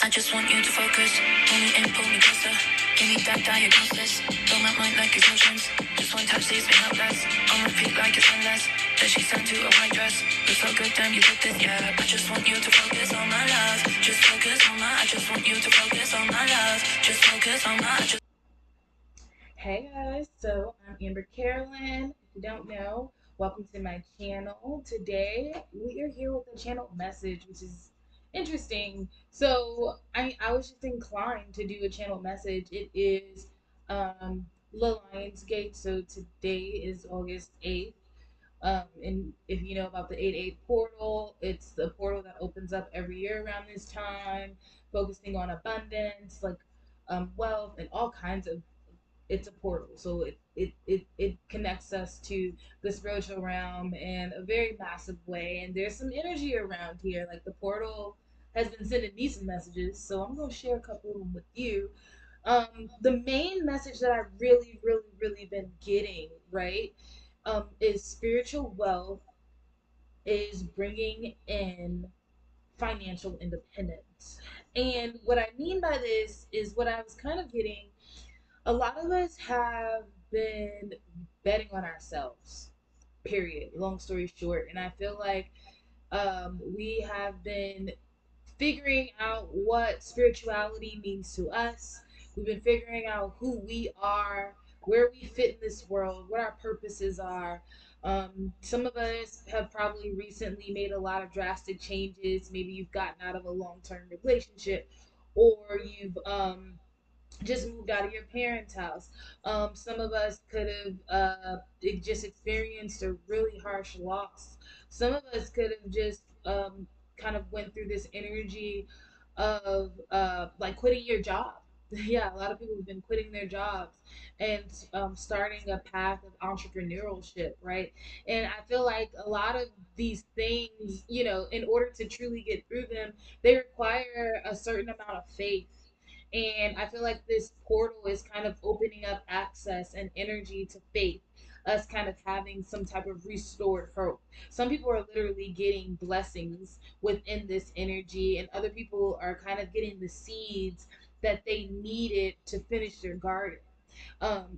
I just want you to focus. Pull me in, pull me closer. Give me that diagnosis. Blow my mind like it's oceans. Just one touch leaves me helpless. On repeat like it's endless. Then she's turned to a white dress. Look so good, damn, you did this, yeah. I just want you to focus on my love. Just focus on my. I just want you to focus on my love. Just focus on my. Hey guys, so I'm Amber Carolyn. If you don't know, welcome to my channel. Today we are here with a channel message, which is interesting. So I was just inclined to do a channel message. It is Liongate. So today is August 8th. And if you know about the 8-8 portal, it's the portal that opens up every year around this time, focusing on abundance, like wealth, and all kinds of it's a portal. So it connects us to the spiritual realm in a very massive way. And there's some energy around here. Like the portal has been sending me some messages. So I'm gonna share a couple of them with you. The main message that I've really been getting, right, is spiritual wealth is bringing in financial independence. And what I mean by this is what I was kind of getting, a lot of us have been betting on ourselves, period. Long story short. And I feel like we have been figuring out what spirituality means to us. We've been figuring out who we are, where we fit in this world, what our purposes are. Some of us have probably recently made a lot of drastic changes. Maybe you've gotten out of a long term relationship, or you've just moved out of your parents' house. Some of us could have just experienced a really harsh loss. Some of us could have just kind of went through this energy of like quitting your job. Yeah, a lot of people have been quitting their jobs and starting a path of entrepreneurship, right? And I feel like a lot of these things, in order to truly get through them, they require a certain amount of faith. And I feel like this portal is kind of opening up access and energy to faith, us kind of having some type of restored hope. Some people are literally getting blessings within this energy, and other people are kind of getting the seeds that they needed to finish their garden.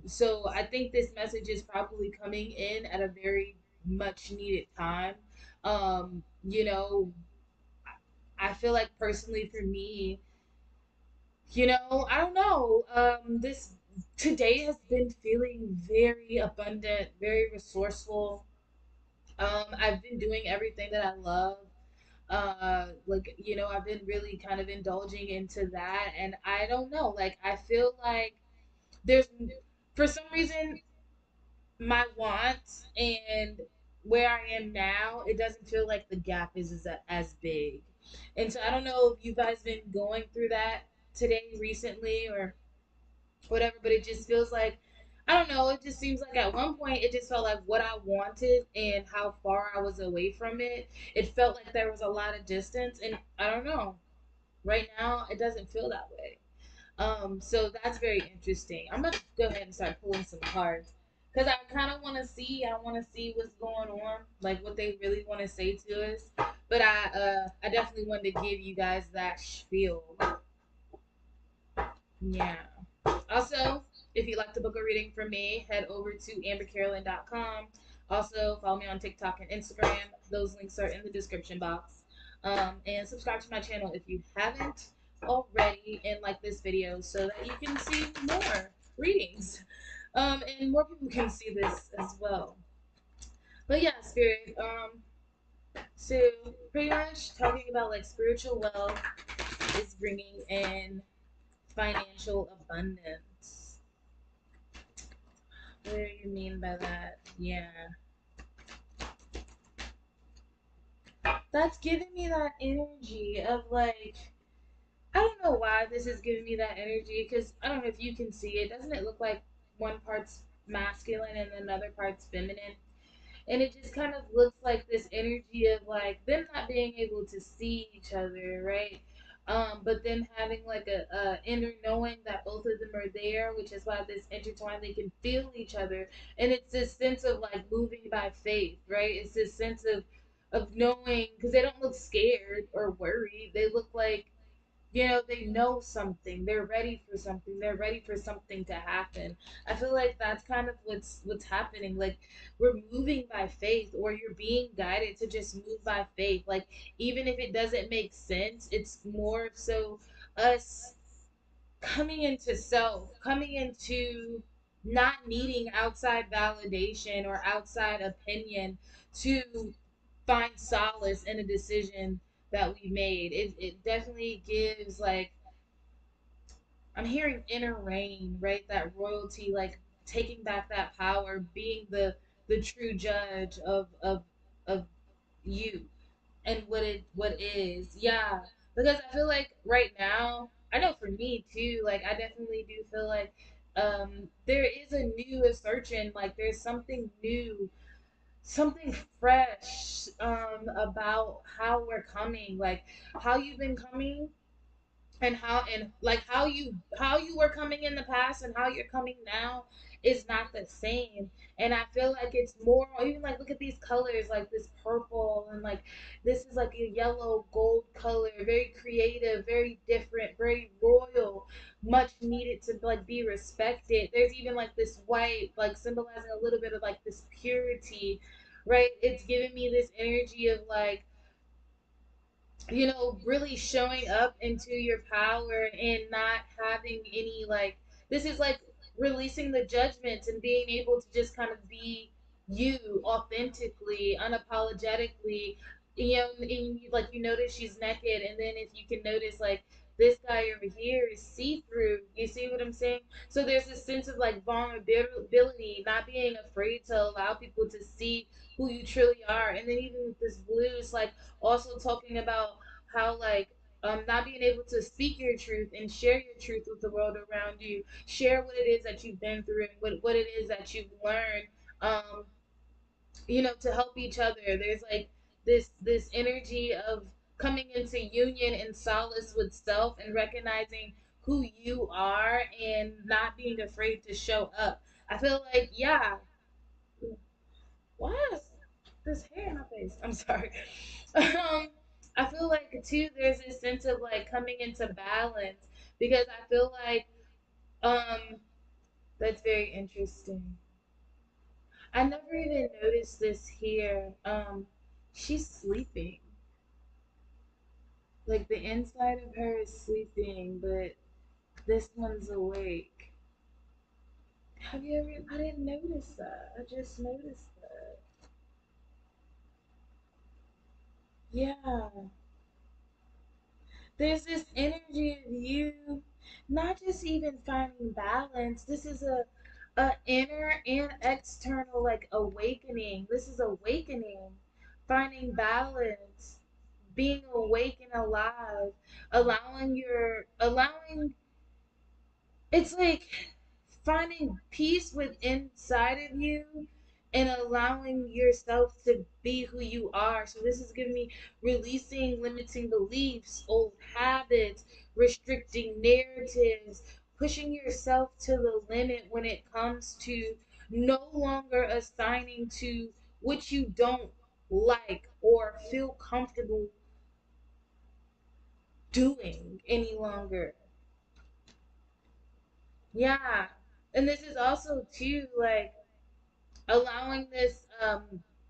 So I think this message is probably coming in at a very much needed time. You know, I feel like personally for me, I don't know. This today has been feeling very abundant, very resourceful. I've been doing everything that I love. Like, I've been really kind of indulging into that, and I don't know. Like, I feel like there's, for some reason, my wants and where I am now, it doesn't feel like the gap is as big. And so I don't know if you guys been going through that today recently or whatever, but it just feels like, I don't know, it just seems like at one point it just felt like what I wanted and how far I was away from it. It felt like there was a lot of distance, and I don't know. Right now it doesn't feel that way. So that's very interesting. I'm gonna go ahead and start pulling some cards because I kind of want to see. I want to see what's going on, like what they really want to say to us. But I definitely wanted to give you guys that spiel. Yeah. Also, if you'd like to book a reading from me, head over to ambercarolyn.com. Also, follow me on TikTok and Instagram. Those links are in the description box. And subscribe to my channel if you haven't already, and like this video so that you can see more readings. And more people can see this as well. But yeah, Spirit. So pretty much talking about like spiritual wealth is bringing in financial abundance. What do you mean by that? Yeah. That's giving me that energy of like, I don't know why this is giving me that energy because I don't know if you can see it. Doesn't it look like one part's masculine and another part's feminine? And it just kind of looks like this energy of like them not being able to see each other, right? But them having like a inner knowing that both of them are there, which is why this intertwine they can feel each other, and it's this sense of like moving by faith, right? It's this sense of knowing because they don't look scared or worried. They look like they know something, they're ready for something, they're ready for something to happen. I feel like that's kind of what's happening. Like, we're moving by faith, or you're being guided to just move by faith. Like, even if it doesn't make sense, it's more so us coming into self, coming into not needing outside validation or outside opinion to find solace in a decision that we made. It definitely gives, like, I'm hearing inner reign, right? That royalty, like taking back that power, being the true judge of you and what is. Yeah. Because I feel like right now, I know for me too, like I definitely do feel like there is a new assertion, like there's something new, something fresh about how we're coming, like how you've been coming, and how you were coming in the past and how you're coming now is not the same. And I feel like it's more, even like, look at these colors, like this purple, and like this is like a yellow gold color, very creative, very different, very royal, much needed to like be respected. There's even like this white, like symbolizing a little bit of like this purity, right? It's giving me this energy of like, really showing up into your power and not having any, like, this is like releasing the judgments and being able to just kind of be you authentically, unapologetically. And like, you notice she's naked, and then if you can notice, like, this guy over here is see-through. You see what I'm saying? So there's this sense of like vulnerability, not being afraid to allow people to see who you truly are. And then even with this blue, it's like also talking about how, like, not being able to speak your truth and share your truth with the world around you, share what it is that you've been through and what it is that you've learned, um, to help each other. There's like this energy of coming into union and solace with self and recognizing who you are and not being afraid to show up. I feel like, yeah. What? This hair in my face. I'm sorry. I feel like too, there's this sense of like coming into balance, because I feel like um that's very interesting. I never even noticed this here. She's sleeping. Like, the inside of her is sleeping, but this one's awake. Have you ever? I didn't notice that. I just noticed that. Yeah. There's this energy of you not just even finding balance. This is a inner and external, like, awakening. This is awakening, finding balance, being awake and alive, allowing it's like finding peace within inside of you and allowing yourself to be who you are. So this is giving me releasing limiting beliefs, old habits, restricting narratives, pushing yourself to the limit when it comes to no longer assigning to what you don't like or feel comfortable doing any longer. Yeah. And this is also too, like, allowing this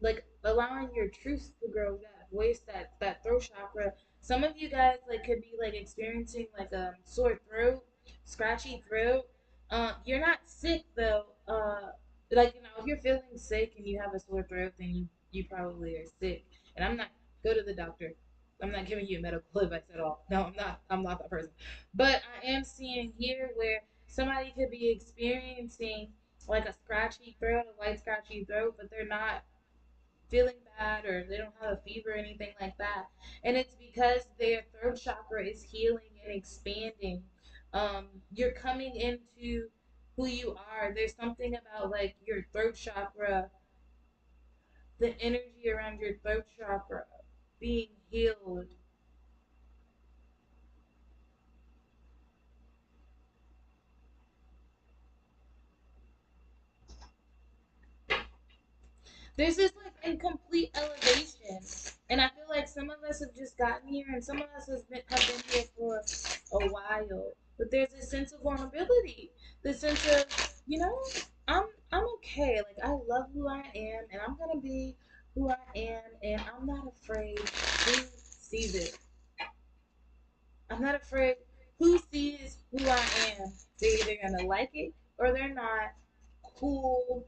like allowing your truth to grow, that voice, that throat chakra. Some of you guys, like, could be like experiencing like a sore throat, scratchy throat. You're not sick though. Like, if you're feeling sick and you have a sore throat, then you probably are sick. And I'm not, go to the doctor. I'm not giving you medical advice at all. No, I'm not that person. But I am seeing here where somebody could be experiencing like a scratchy throat, a light scratchy throat, but they're not feeling bad or they don't have a fever or anything like that. And it's because their throat chakra is healing and expanding. You're coming into who you are. There's something about like your throat chakra, the energy around your throat chakra being healed. There's this like incomplete elevation, and I feel like some of us have just gotten here, and some of us have been here for style, but there's a sense of vulnerability, the sense of, you know, I'm okay. Like I love who I am, and I'm gonna be who I am, and I'm not afraid who sees it. I'm not afraid who sees who I am. They're either gonna like it or they're not. Cool.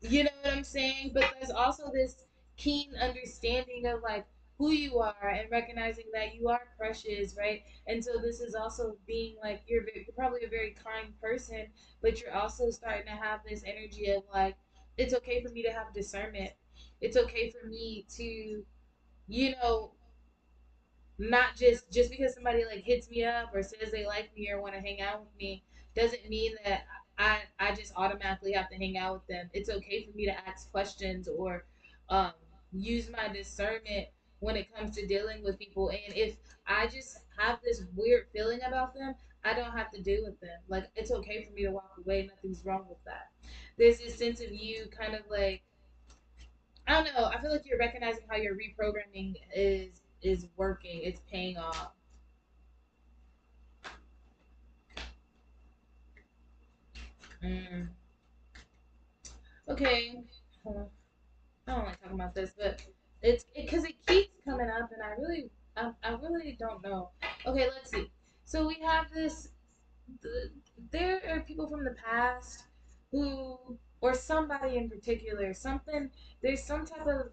You know what I'm saying? But there's also this keen understanding of like who you are and recognizing that you are precious, right? And so this is also being like you're probably a very kind person, but you're also starting to have this energy of like it's okay for me to have discernment. It's okay for me to, you know, not just because somebody like hits me up or says they like me or want to hang out with me doesn't mean that I just automatically have to hang out with them. It's okay for me to ask questions or um, use my discernment when it comes to dealing with people. And if I just have this weird feeling about them, I don't have to deal with them. Like it's okay for me to walk away. Nothing's wrong with that. There's this sense of you kind of like I don't know. I feel like you're recognizing how your reprogramming is working. It's paying off. Mm. Okay. Huh. I don't like talking about this, but it's because it keeps coming up, and I really don't know. Okay, let's see. So we have this. There are people from the past who, or somebody in particular, something. There's some type of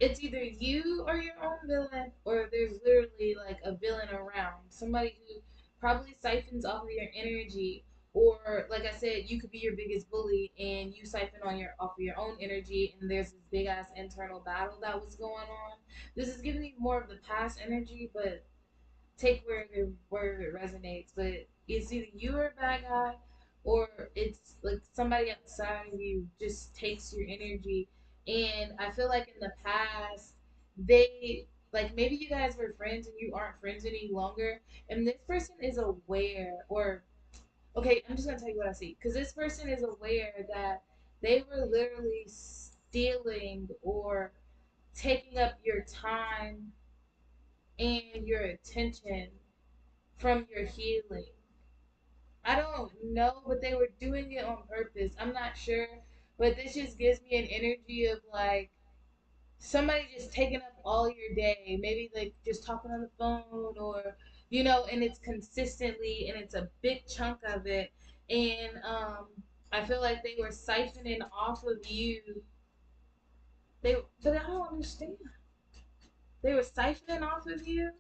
it's either you or your own villain, or there's literally like a villain around. Somebody who probably siphons off of your energy, or like I said, you could be your biggest bully and you siphon on your off of your own energy, and there's this big ass internal battle that was going on. This is giving me more of the past energy, but take where it resonates. But it's either you are a bad guy, or it's like somebody outside of you just takes your energy. And I feel like in the past, they like maybe you guys were friends and you aren't friends any longer, and this person is aware, or okay, I'm just gonna tell you what I see, because this person is aware that they were literally stealing or taking up your time and your attention from your healing. I don't know, but they were doing it on purpose. I'm not sure, but this just gives me an energy of like somebody just taking up all your day. Maybe like just talking on the phone or and it's consistently and it's a big chunk of it. And I feel like they were siphoning off of you. But I don't understand. They were siphoning off of you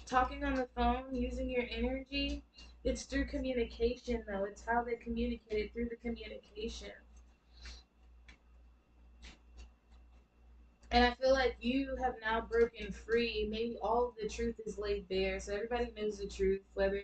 talking on the phone, using your energy. It's through communication, though. It's how they communicated through the communication. And I feel like you have now broken free. Maybe all of the truth is laid bare, so everybody knows the truth, whether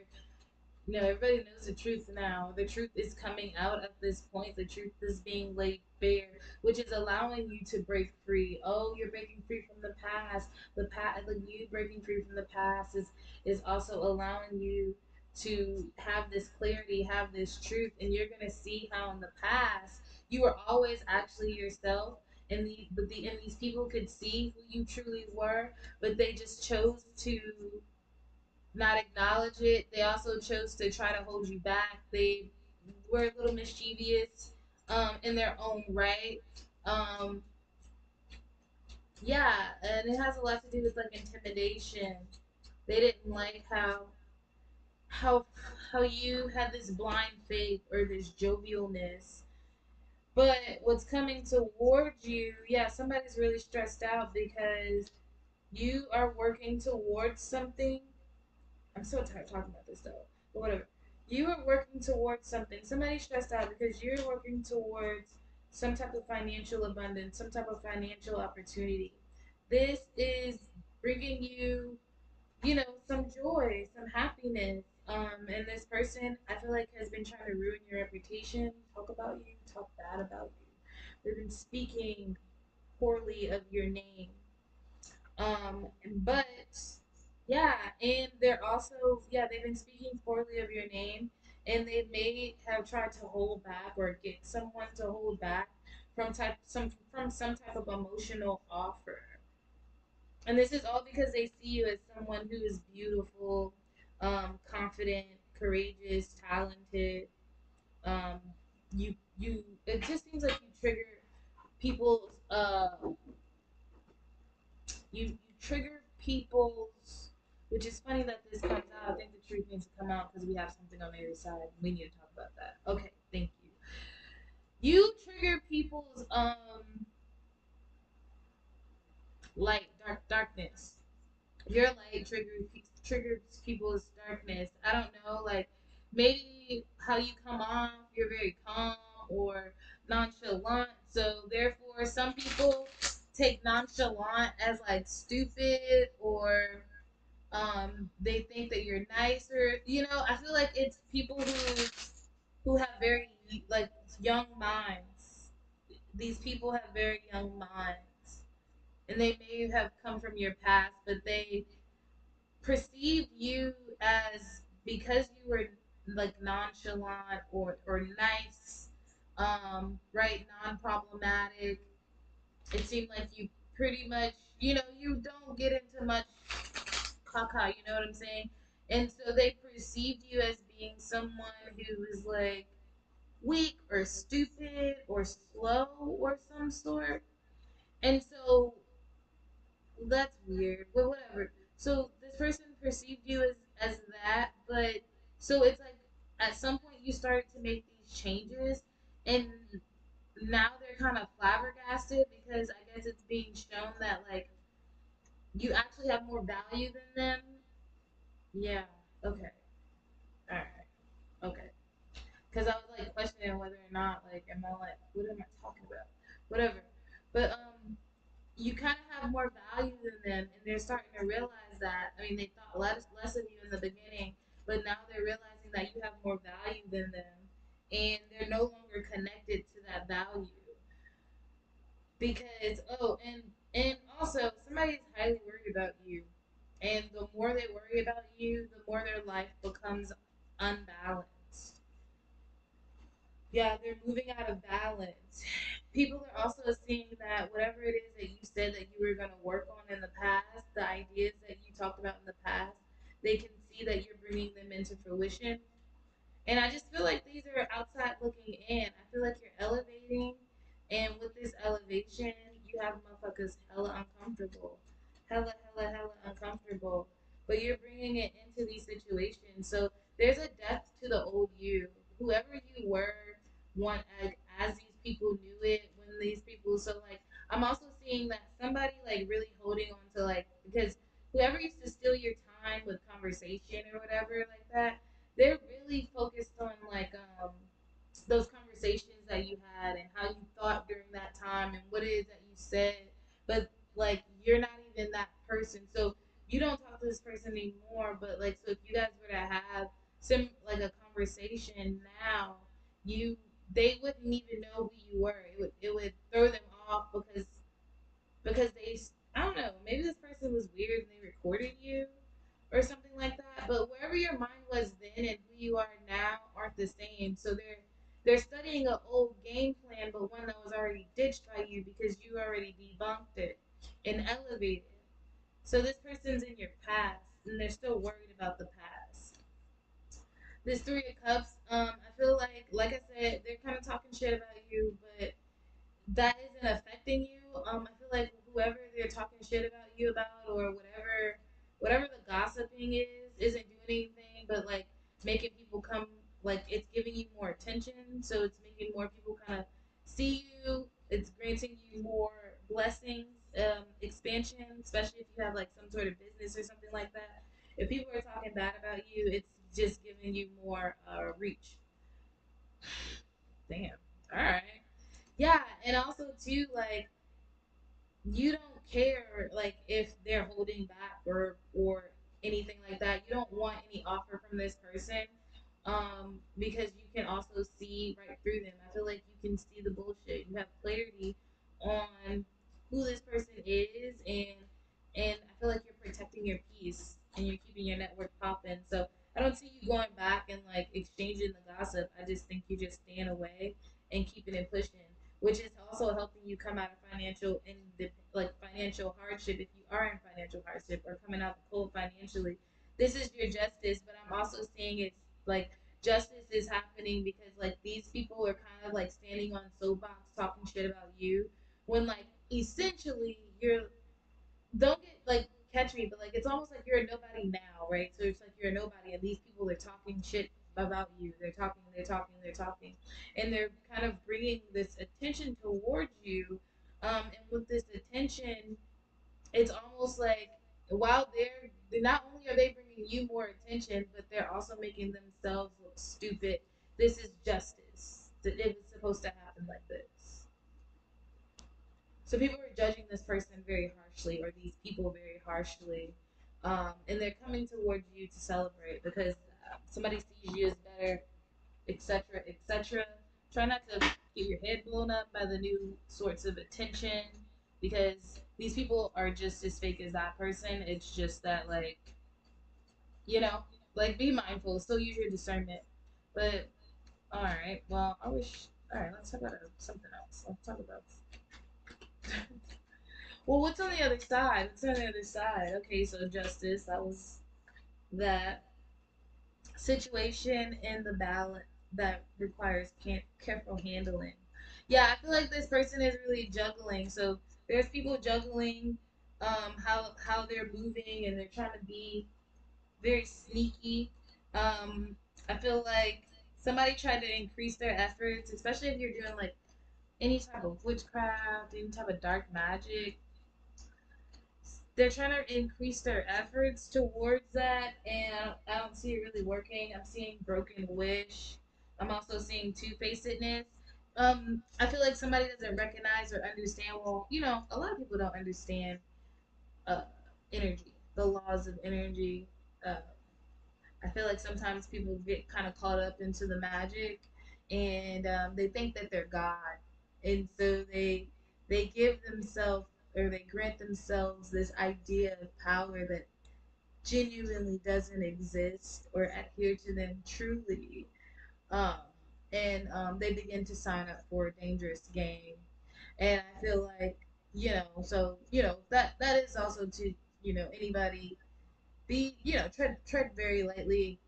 no, everybody knows the truth now. The truth is coming out at this point. The truth is being laid bare, which is allowing you to break free. Oh, you're breaking free from the past. The past, like you breaking free from the past, is also allowing you to have this clarity, have this truth, and you're gonna see how in the past you were always actually yourself, and these people could see who you truly were, but they just chose to not acknowledge it. They also chose to try to hold you back. They were a little mischievous in their own right. Um, yeah, and it has a lot to do with like intimidation. They didn't like how how you had this blind faith or this jovialness. But what's coming towards you, yeah, somebody's really stressed out because you are working towards something. I'm so tired talking about this though. But whatever. You are working towards something. Somebody's stressed out because you're working towards some type of financial abundance, some type of financial opportunity. This is bringing you, some joy, some happiness. And this person, I feel like, has been trying to ruin your reputation, talk about you, talk bad about you. They've been speaking poorly of your name. But yeah, and they're also they've been speaking poorly of your name, and they may have tried to hold back or get someone to hold back from some type of emotional offer. And this is all because they see you as someone who is beautiful, confident, courageous, talented. Um, you it just seems like you trigger people's you trigger people's, which is funny that this comes out. I think the truth needs to come out because we have something on the other side. We need to talk about that. Okay, thank you. You trigger people's light, darkness. Your light triggers people's darkness. I don't know, like maybe how you come off, you're very calm or nonchalant. So therefore, some people take nonchalant as like stupid, or they think that you're nicer. You know, I feel like it's people who have very like young minds. These people have very young minds, and they may have come from your past, but they perceived you as, because you were like nonchalant or nice, right, non-problematic. It seemed like you pretty much, you don't get into much caca, you know what I'm saying? And so they perceived you as being someone who is like weak or stupid or slow or some sort. And so that's weird, but whatever. So this person perceived you as that, but so it's like at some point you started to make these changes, and now they're kind of flabbergasted because I guess it's being shown that like you actually have more value than them. Yeah. Okay. All right. Okay. Because I was like questioning whether or not like am I like what am I talking about? Whatever. But you kind of have more value than them, and they're starting to realize that. I mean, they thought less of you in the beginning, but now they're realizing that you have more value than them, and they're no longer connected to that value because and also somebody's highly worried about you, and the more they worry about you, the more their life becomes unbalanced. Yeah, they're moving out of balance. People are also seeing that whatever it is that you said that you were going to work on in the past, the ideas that you talked about in the past, they can see that you're bringing them into fruition. And I just feel like these are outside looking in. I feel like you're elevating, and with this elevation, you have motherfuckers hella uncomfortable, hella uncomfortable. But you're bringing it into these situations, so there's a depth to the old you. Whoever you were, one as these people knew it. When these people, so like, I'm also seeing that somebody like really holding on to like because whoever used to steal your time with conversation or whatever like that, they're really focused on like those conversations that you had and how you thought during that time and what it is that you said, but like you're not even that person, so you don't talk to this person anymore. But like, so if you guys were to have some like a conversation now, you they wouldn't even know who you were. It would throw them off because they, I don't know, maybe this person was weird and they recorded you or something like that. But wherever your mind was then and who you are now aren't the same. So they're studying an old game plan, but one that was already ditched by you because you already debunked it and elevated. So this person's in your past and they're still worried about the past. This Three of Cups, I feel like I said, they're kind of talking shit about you, but that isn't affecting you. I feel like whoever they're talking shit about you about or whatever the gossiping is, isn't doing anything but like making people come, like it's giving you more attention. So it's making more people kind of see you. It's granting you more blessings, expansion, especially if you have like some sort of business or something like that. If people are talking bad about you, it's just giving you more reach. Damn. All right. Yeah, and also too, like you don't care like if they're holding back or anything like that. You don't want any offer from this person, because you can also see right through them. I feel like you can see the bullshit. You have clarity on who this person is, and I feel like you're protecting your peace and you're keeping your network popping. So I don't see you going back and like exchanging the gossip. I just think you just staying away and keeping it pushing, which is also helping you come out of financial hardship if you are in financial hardship or coming out cold financially. this is your justice, but I'm also seeing it's like justice is happening because like these people are kind of like standing on soapbox talking shit about you when like essentially you're don't get like catch me, but like it's almost like you're a nobody now, right? So it's like you're a nobody, and these people are talking shit about you. They're talking, and they're kind of bringing this attention towards you. And with this attention, it's almost like while they're not only are they bringing you more attention, but they're also making themselves look stupid. This is justice. It was supposed to happen like this. So people are judging this person very harshly, or these people very harshly, and they're coming towards you to celebrate because somebody sees you as better, etc., etc. Try not to get your head blown up by the new sorts of attention because these people are just as fake as that person. It's just that, like, you know, like be mindful, still use your discernment. But, all right, well, I wish, all right, let's talk about something else. Let's talk about well, what's on the other side? What's on the other side? Okay, so justice, that was that situation in the ballot that requires careful handling. Yeah, I feel like this person is really juggling. So there's people juggling how they're moving and they're trying to be very sneaky. I feel like somebody tried to increase their efforts, especially if you're doing like any type of witchcraft, any type of dark magic. They're trying to increase their efforts towards that, and I don't see it really working. I'm seeing broken wish. I'm also seeing two-facedness. I feel like somebody doesn't recognize or understand. Well, a lot of people don't understand uh, energy, the laws of energy. Uh, I feel like sometimes people get kind of caught up into the magic, and they think that they're God, and so they give themselves or they grant themselves this idea of power that genuinely doesn't exist or adhere to them truly, um, and they begin to sign up for a dangerous game. And I feel like so that is also to anybody be tread very lightly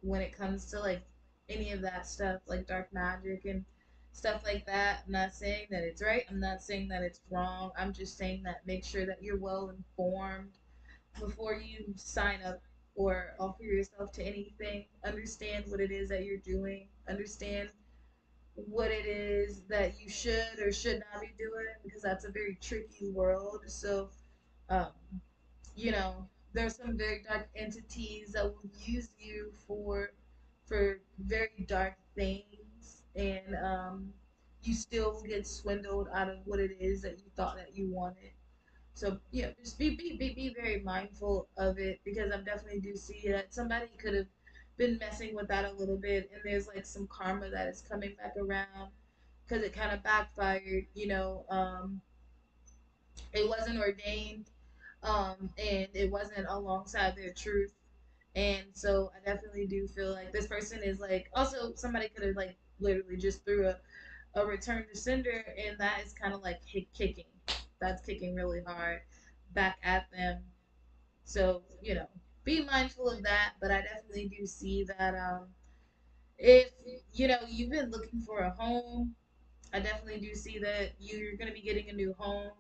when it comes to like any of that stuff like dark magic and stuff like that. I'm not saying that it's right, I'm not saying that it's wrong, I'm just saying that make sure that you're well informed before you sign up or offer yourself to anything. Understand what it is that you're doing, understand what it is that you should or should not be doing, because that's a very tricky world. So um, there's some very dark entities that will use you for very dark things, and you still will get swindled out of what it is that you thought that you wanted. So just be very mindful of it, because I definitely do see that somebody could have been messing with that a little bit, and there's like some karma that is coming back around because it kind of backfired. It wasn't ordained, and it wasn't alongside their truth. And so I definitely do feel like this person is like also somebody could have like literally just threw a return to sender, and that is kind of like kicking. That's kicking really hard back at them. So be mindful of that. But I definitely do see that if you've been looking for a home, I definitely do see that you're going to be getting a new home.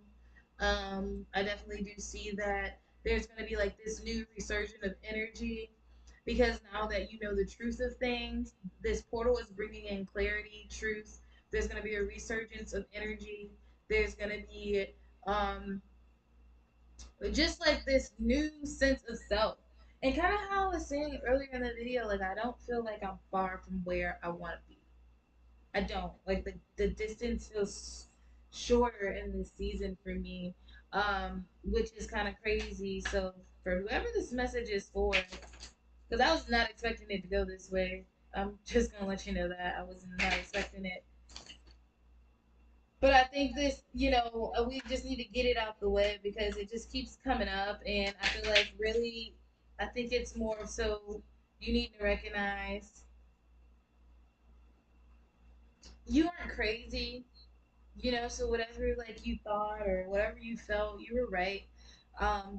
I definitely do see that there's going to be like this new resurgence of energy, because now that you know the truth of things, this portal is bringing in clarity, truth. There's going to be a resurgence of energy. There's going to be um, just like this new sense of self. And kind of how I was saying earlier in the video, like I don't feel like I'm far from where I want to be. I don't like the distance feels shorter in this season for me, which is kind of crazy. So for whoever this message is for, because I was not expecting it to go this way. I'm just gonna let you know that I was not expecting it. But I think this, we just need to get it out the way because it just keeps coming up, and I feel like really, I think it's more so you need to recognize you aren't crazy. So whatever like you thought or whatever you felt, you were right.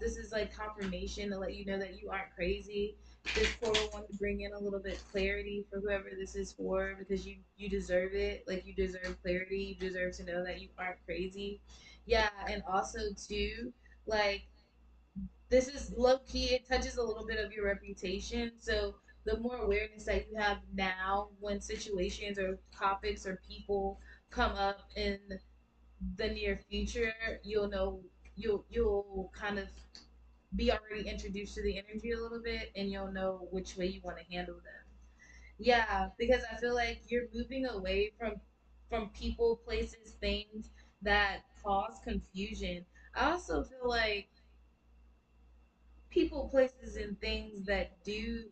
This is like confirmation to let you know that you aren't crazy. This portal wants to bring in a little bit clarity for whoever this is for, because you deserve it. Like, you deserve clarity. You deserve to know that you aren't crazy. Yeah, and also too, like, this is low key. It touches a little bit of your reputation. So the more awareness that you have now, when situations or topics or people come up in the near future, you'll know, you'll kind of be already introduced to the energy a little bit, and you'll know which way you want to handle them. Yeah, because I feel like you're moving away from people, places, things that cause confusion. I also feel like people, places, and things that do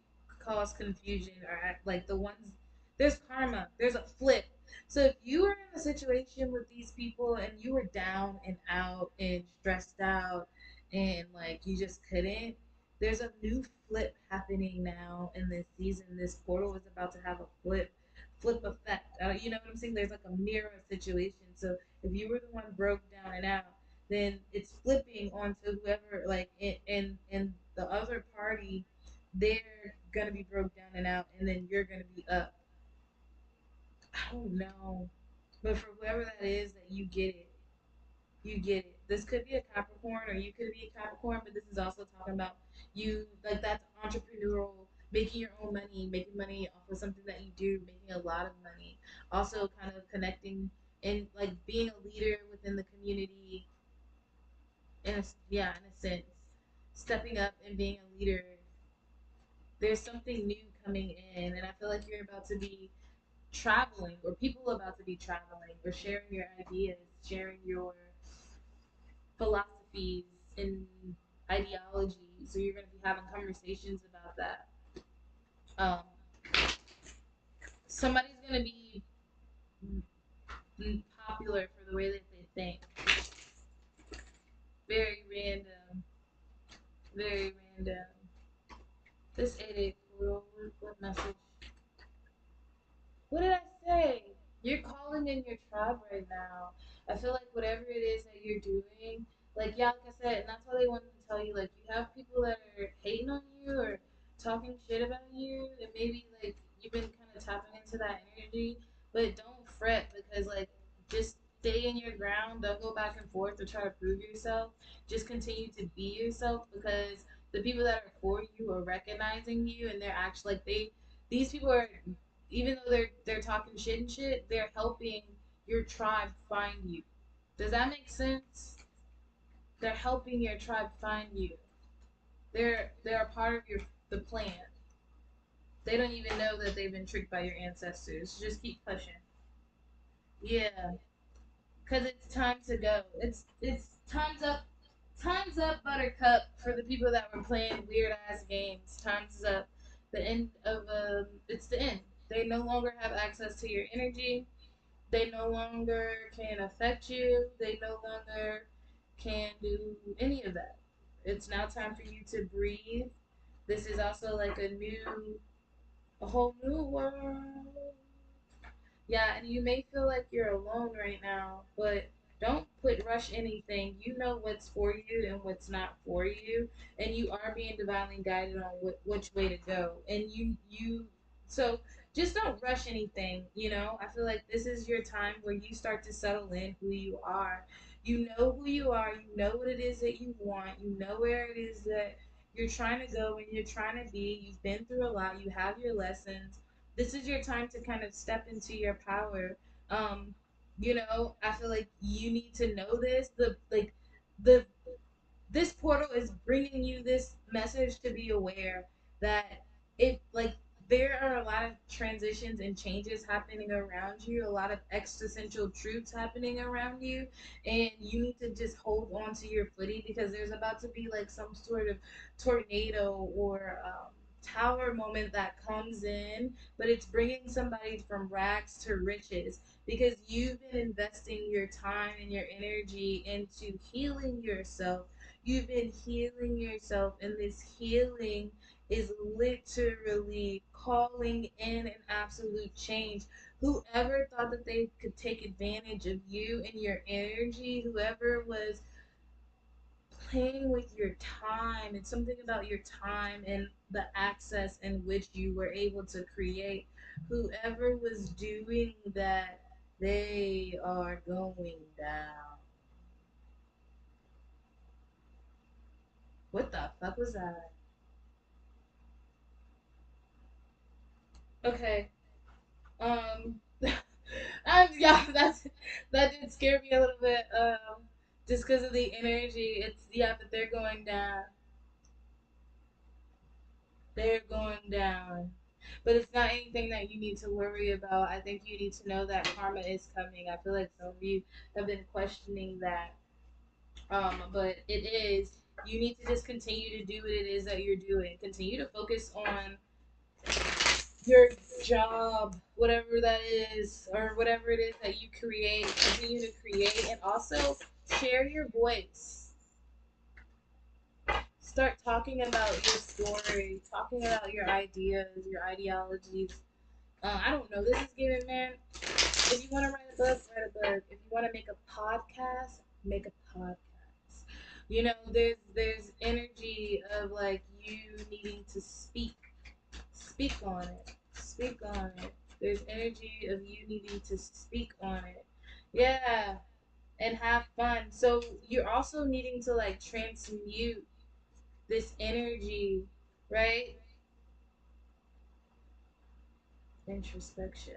cause confusion are like the ones. There's karma. There's a flip. So if you were in a situation with these people and you were down and out and stressed out and like you just couldn't, there's a new flip happening now in this season. This portal is about to have a flip effect. You know what I'm saying? There's like a mirror situation. So if you were the one broke down and out, then it's flipping onto whoever, like, in the other party, they're gonna be broke down and out, and then you're gonna be up. I don't know, but for whoever that is, that you get it, you get it. This could be a Capricorn, or you could be a Capricorn, but this is also talking about you, like, that's entrepreneurial, making your own money, making money off of something that you do, making a lot of money. Also, kind of connecting and like being a leader within the community, in a, yeah, in a sense, stepping up and being a leader. There's something new coming in, and I feel like you're about to be traveling, or people are about to be traveling, or sharing your ideas, sharing your philosophies and ideologies. So you're going to be having conversations about that. Um, Somebody's going to be popular for the way that they think. Very random. Very random. This 8-8 portal, what message? What did I say? You're calling in your tribe right now. I feel like whatever it is that you're doing, like, yeah, like I said, and that's why they wanted to tell you, like, you have people that are hating on you or talking shit about you, and maybe like you've been kind of tapping into that energy, but don't fret, because like, just stay in your ground. Don't go back and forth to try to prove yourself. Just continue to be yourself, because the people that are for you are recognizing you, and they're actually like, these people are, even though they're talking shit and shit, they're helping your tribe find you. Does that make sense? They're helping your tribe find you. They're a part of your the plan. They don't even know that they've been tricked by your ancestors. Just keep pushing. Yeah, cause it's time to go. It's time's up. Time's up, Buttercup, for the people that were playing weird ass games. Time's up. The end of it's the end. They no longer have access to your energy. They no longer can affect you. They no longer can do any of that. It's now time for you to breathe. This is also like a whole new world. Yeah, and you may feel like you're alone right now, but don't put rush anything. You know what's for you and what's not for you, and you are being divinely guided on which way to go. And so just don't rush anything. I feel like this is your time where you start to settle in who you are. You know who you are. You know what it is that you want. You know where it is that you're trying to go and you're trying to be. You've been through a lot. You have your lessons. This is your time to kind of step into your power. I feel like you need to know this. The this portal is bringing you this message to be aware that it like there are a lot of transitions and changes happening around you, a lot of existential truths happening around you, and you need to just hold on to your footy, because there's about to be like some sort of tornado or tower moment that comes in, but it's bringing somebody from rags to riches, because you've been investing your time and your energy into healing yourself. You've been healing yourself, and this healing is literally calling in an absolute change. Whoever thought that they could take advantage of you and your energy, whoever was playing with your time. It's something about your time and the access in which you were able to create. Whoever was doing that, they are going down. What the fuck was that? Okay. Yeah, that did scare me a little bit. Just because of the energy, it's yeah, but they're going down. They're going down. But it's not anything that you need to worry about. I think you need to know that karma is coming. I feel like some of you have been questioning that. But it is. You need to just continue to do what it is that you're doing. Continue to focus on your job, whatever that is, or whatever it is that you create. Continue to create and also share your voice. Start talking about your story, talking about your ideas, your ideologies. I don't know. This is giving, man. If you want to write a book, write a book. If you want to make a podcast, make a podcast. You know, there's energy of like you needing to speak on it, speak on it. There's energy of you needing to speak on it. Yeah, and have fun. So you're also needing to like transmute this energy, right? Introspection.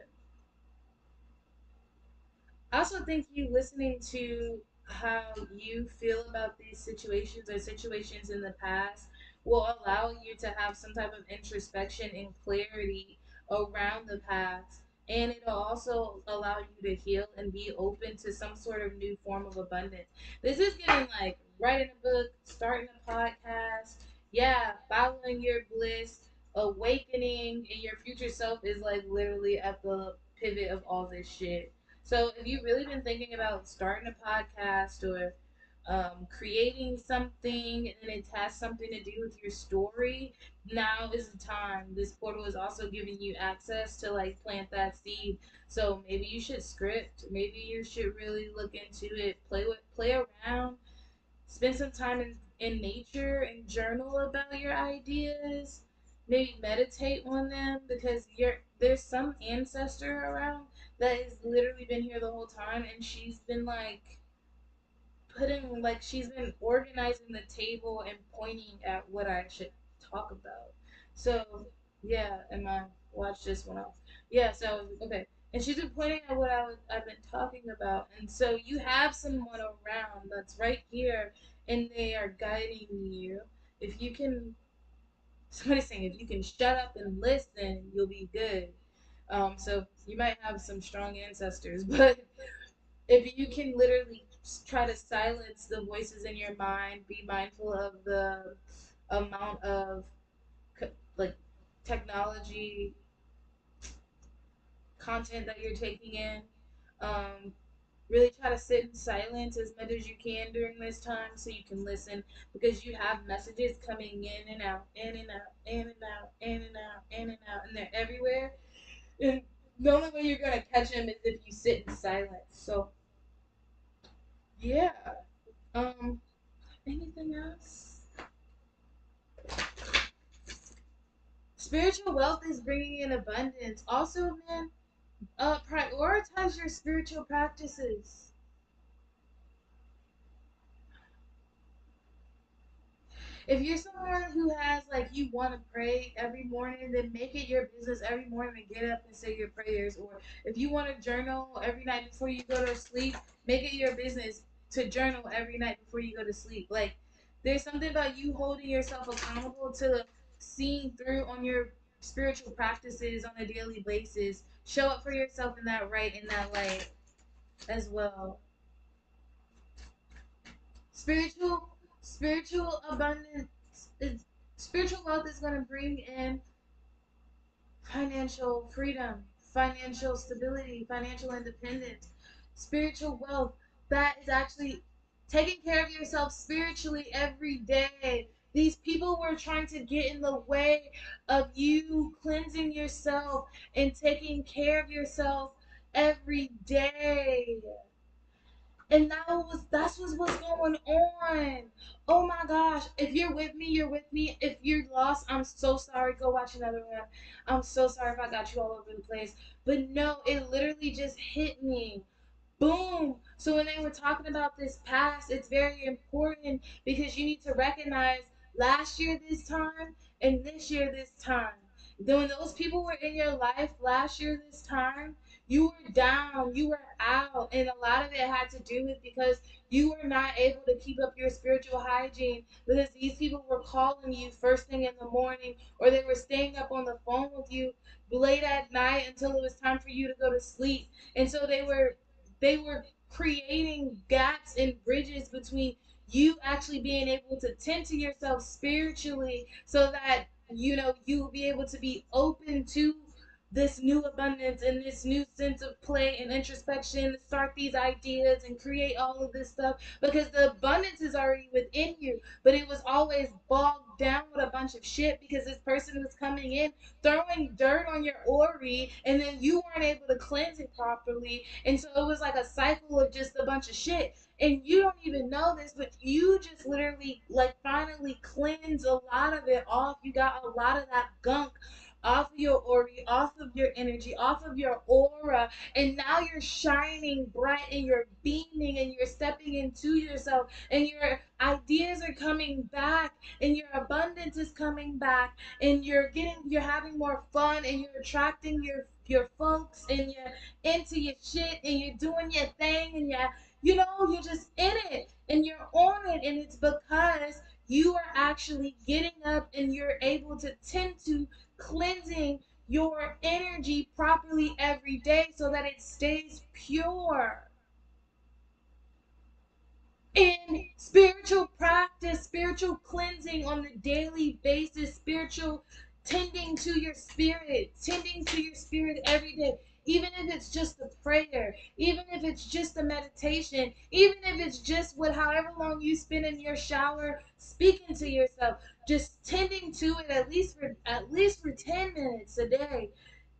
I also think you listening to how you feel about these situations or situations in the past will allow you to have some type of introspection and clarity around the past. And it'll also allow you to heal and be open to some sort of new form of abundance. This is getting like writing a book, starting a podcast, yeah, following your bliss, awakening, and your future self is like literally at the pivot of all this shit. So if you've really been thinking about starting a podcast or creating something and it has something to do with your story, now is the time. This portal is also giving you access to like plant that seed. So maybe you should script. Maybe you should really look into it. Play around. Spend some time in nature and journal about your ideas. Maybe meditate on them because there's some ancestor around that has literally been here the whole time and she's been like putting like she's been organizing the table and pointing at what I should talk about. So yeah, and I watch this one off. Yeah, so okay. And she's been pointing at what I've been talking about. And so you have someone around that's right here and they are guiding you. If you can somebody's saying if you can shut up and listen, you'll be good. So you might have some strong ancestors, but if you can literally try to silence the voices in your mind, be mindful of the amount of like technology content that you're taking in. Um, really try to sit in silence as much as you can during this time so you can listen because you have messages coming in and out, in and out, in and out, in and out, in and out, and they're everywhere. And the only way you're gonna catch them is if you sit in silence. So yeah. Um, anything else? Spiritual wealth is bringing in abundance. Also, man, prioritize your spiritual practices. If you're someone who has like you want to pray every morning, then make it your business every morning to get up and say your prayers. Or if you want to journal every night before you go to sleep, make it your business to journal every night before you go to sleep. Like there's something about you holding yourself accountable to seeing through on your spiritual practices on a daily basis. Show up for yourself in that right in that light as well. Spiritual spiritual abundance is spiritual wealth is going to bring in financial freedom, financial stability, financial independence, spiritual wealth that is actually taking care of yourself spiritually every day. These people were trying to get in the way of you cleansing yourself and taking care of yourself every day. And that's what's going on. Oh my gosh. If you're with me, you're with me. If you're lost, I'm so sorry. Go watch another one. I'm so sorry if I got you all over the place. But no, it literally just hit me. Boom. So when they were talking about this past, it's very important because you need to recognize last year this time and this year this time. Then when those people were in your life last year this time, you were down, you were out, and a lot of it had to do with because you were not able to keep up your spiritual hygiene because these people were calling you first thing in the morning or they were staying up on the phone with you late at night until it was time for you to go to sleep. And so they were creating gaps and bridges between you actually being able to tend to yourself spiritually so that you will be able to be open to this new abundance and this new sense of play and introspection to start these ideas and create all of this stuff because the abundance is already within you, but it was always bogged down with a bunch of shit because this person was coming in throwing dirt on your ori and then you weren't able to cleanse it properly, and so it was like a cycle of just a bunch of shit. And you don't even know this, but you just literally like finally cleanse a lot of it off. You got a lot of that gunk off of your ori, off of your energy, off of your aura, and now you're shining bright and you're beaming and you're stepping into yourself and your ideas are coming back and your abundance is coming back and you're having more fun and you're attracting your folks and you're into your shit and you're doing your thing and you're just in it and you're on it, and it's because you are actually getting up and you're able to tend to cleansing your energy properly every day so that it stays pure in spiritual practice, spiritual cleansing on the daily basis, spiritual tending to your spirit every day. Even if it's just a prayer, even if it's just a meditation, even if it's just what however long you spend in your shower speaking to yourself, just tending to it at least for 10 minutes a day,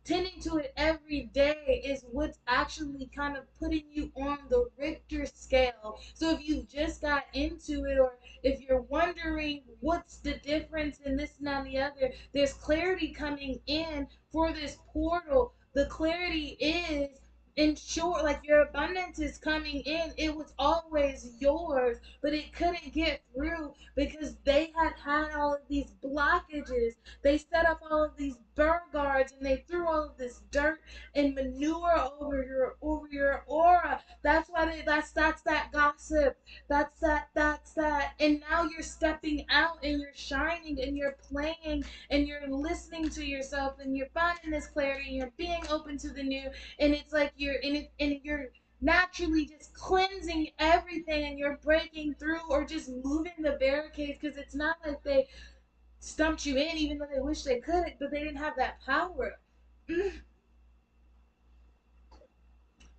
tending to it every day is what's actually kind of putting you on the Richter scale. So if you just got into it, or if you're wondering what's the difference in this and that and the other, there's clarity coming in for this portal. The clarity is in short, like your abundance is coming in. It was always yours, but it couldn't get through because they had all of these blockages. They set up all of these burn guards and they threw all of this dirt and manure over your aura. That's why that's that gossip. That's that. And now you're stepping out and you're shining and you're playing and you're listening to yourself and you're finding this clarity and you're being open to the new, and it's like you're naturally just cleansing everything and you're breaking through or just moving the barricades because it's not like they stumped you in, even though they wish they could, but they didn't have that power. Mm.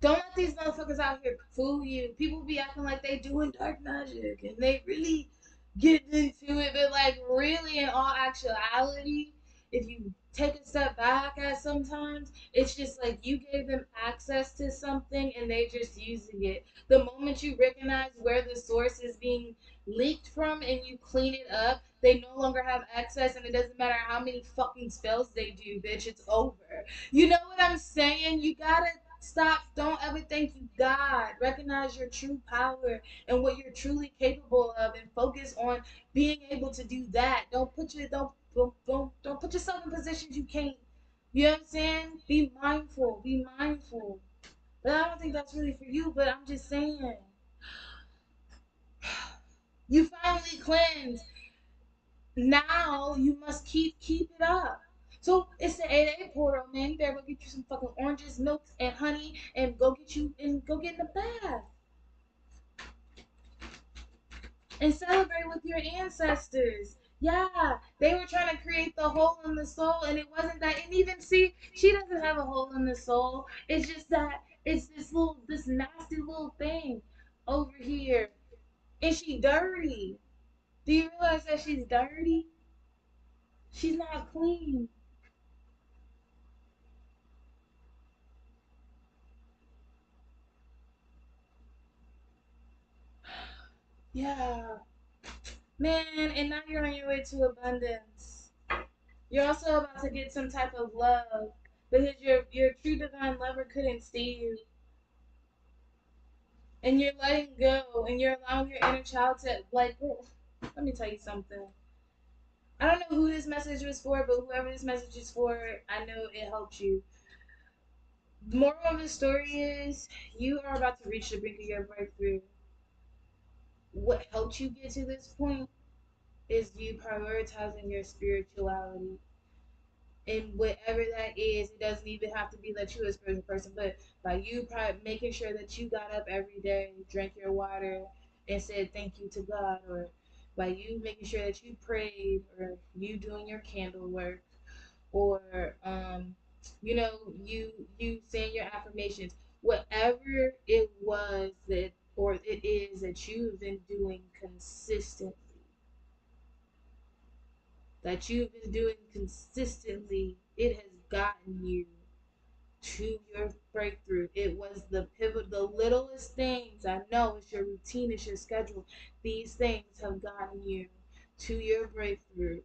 Don't let these motherfuckers out here fool you. People be acting like they doing dark magic and they really get into it, but like really, in all actuality, if you take a step back at sometimes, it's just like you gave them access to something and they just using it. The moment you recognize where the source is being leaked from and you clean it up, they no longer have access, and it doesn't matter how many fucking spells they do, bitch, it's over. You know what I'm saying? You gotta stop. Don't ever think you God. Recognize your true power and what you're truly capable of, and focus on being able to do that. Don't put yourself in positions you can't. You know what I'm saying? Be mindful. Be mindful. But I don't think that's really for you. But I'm just saying, you finally cleansed. Now you must keep it up. So it's the 8-8 portal, man. You better go get you some fucking oranges, milks, and honey, and go get in the bath and celebrate with your ancestors. Yeah, they were trying to create the hole in the soul, and it wasn't that. And even see, she doesn't have a hole in the soul. It's just that it's this nasty little thing over here, and she dirty. Do you realize that she's dirty? She's not clean. Yeah, man. And now you're on your way to abundance. You're also about to get some type of love because your true divine lover couldn't see you, and you're letting go, and you're allowing your inner child to like. Let me tell you something. I don't know who this message was for, but whoever this message is for, I know it helped you. The moral of the story is you are about to reach the brink of your breakthrough. What helped you get to this point is you prioritizing your spirituality. And whatever that is, it doesn't even have to be that you're a spiritual person, but by you making sure that you got up every day, drank your water, and said thank you to God, or by you making sure that you prayed, or you doing your candle work, or you saying your affirmations, whatever it was that or it is that you've been doing consistently, it has gotten you to your breakthrough. It was the pivot, the littlest things. I know it's your routine, it's your schedule. These things have gotten you to your breakthrough.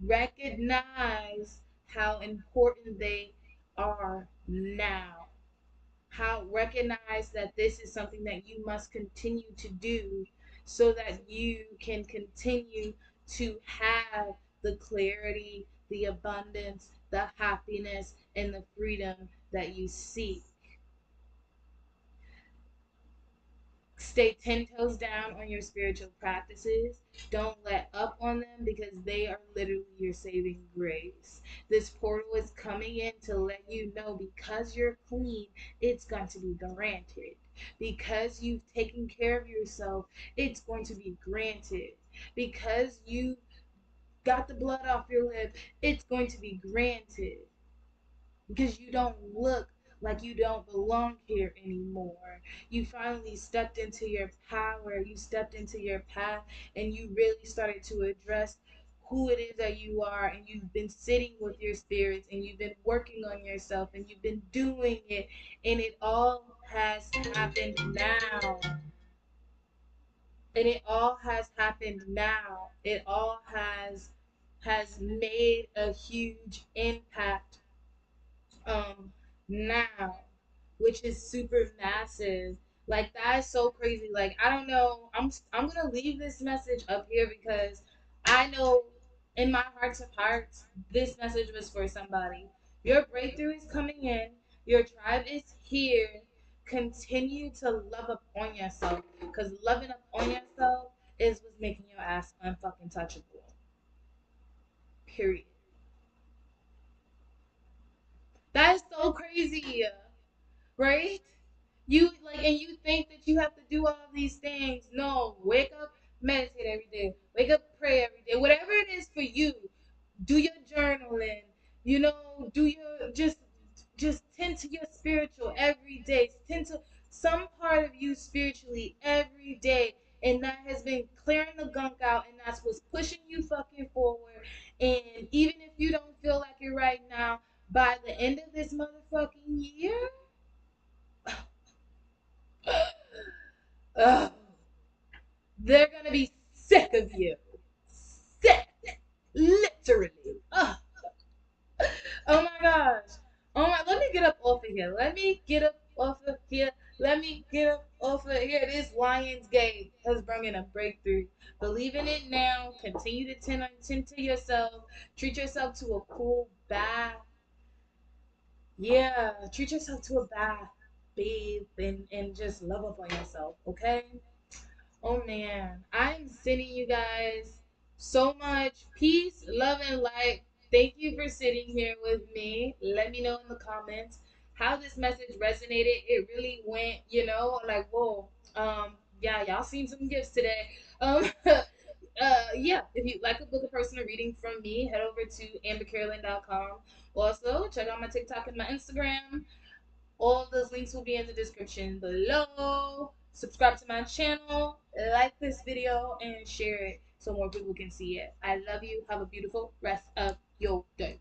Recognize how important they are now. How recognize that this is something that you must continue to do so that you can continue to have the clarity, the abundance, the happiness, and the freedom that you seek. Stay 10 toes down on your spiritual practices. Don't let up on them because they are literally your saving grace. This portal is coming in to let you know because you're clean, it's going to be granted. Because you've taken care of yourself, it's going to be granted. Because you got the blood off your lip, it's going to be granted because you don't look like you don't belong here anymore. You finally stepped into your power, you stepped into your path, and you really started to address who it is that you are. And you've been sitting with your spirits, and you've been working on yourself, and you've been doing it, and it all has happened now. And it all has happened now. It all has made a huge impact now, which is super massive. Like that is so crazy. Like I don't know. I'm gonna leave this message up here because I know in my heart of hearts this message was for somebody. Your breakthrough is coming in. Your tribe is here. Continue to love up on yourself because loving up on yourself is what's making your ass unfucking touchable. Period. That is so crazy, right? You like, and you think that you have to do all these things. No, wake up, meditate every day. Wake up, pray every day. Whatever it is for you, do your journaling. Do your just tend to your spiritual every day. Tend to some part of you spiritually every day. And that has been clearing the gunk out, and that's what's pushing you fucking forward. And even if you don't feel like it right now, by the end of this motherfucking year, ugh, they're gonna be sick of you. Sick. Literally. Ugh. Oh my gosh. Oh my, let me get up off of here. Let me get up off of here. Let me get up off of here. This Lionsgate has brought in a breakthrough. Believe in it now. Continue to tend to yourself. Treat yourself to a cool bath. Yeah, treat yourself to a bath. Bathe and just love up on yourself, okay? Oh man, I'm sending you guys so much peace, love, and light. Thank you for sitting here with me. Let me know in the comments how this message resonated. It really went, like whoa. Yeah, y'all seen some gifts today. Yeah, if you'd like a book, a personal reading from me, head over to ambercarolyn.com. Also, check out my TikTok and my Instagram. All of those links will be in the description below. Subscribe to my channel, like this video, and share it so more people can see it. I love you. Have a beautiful rest of your day.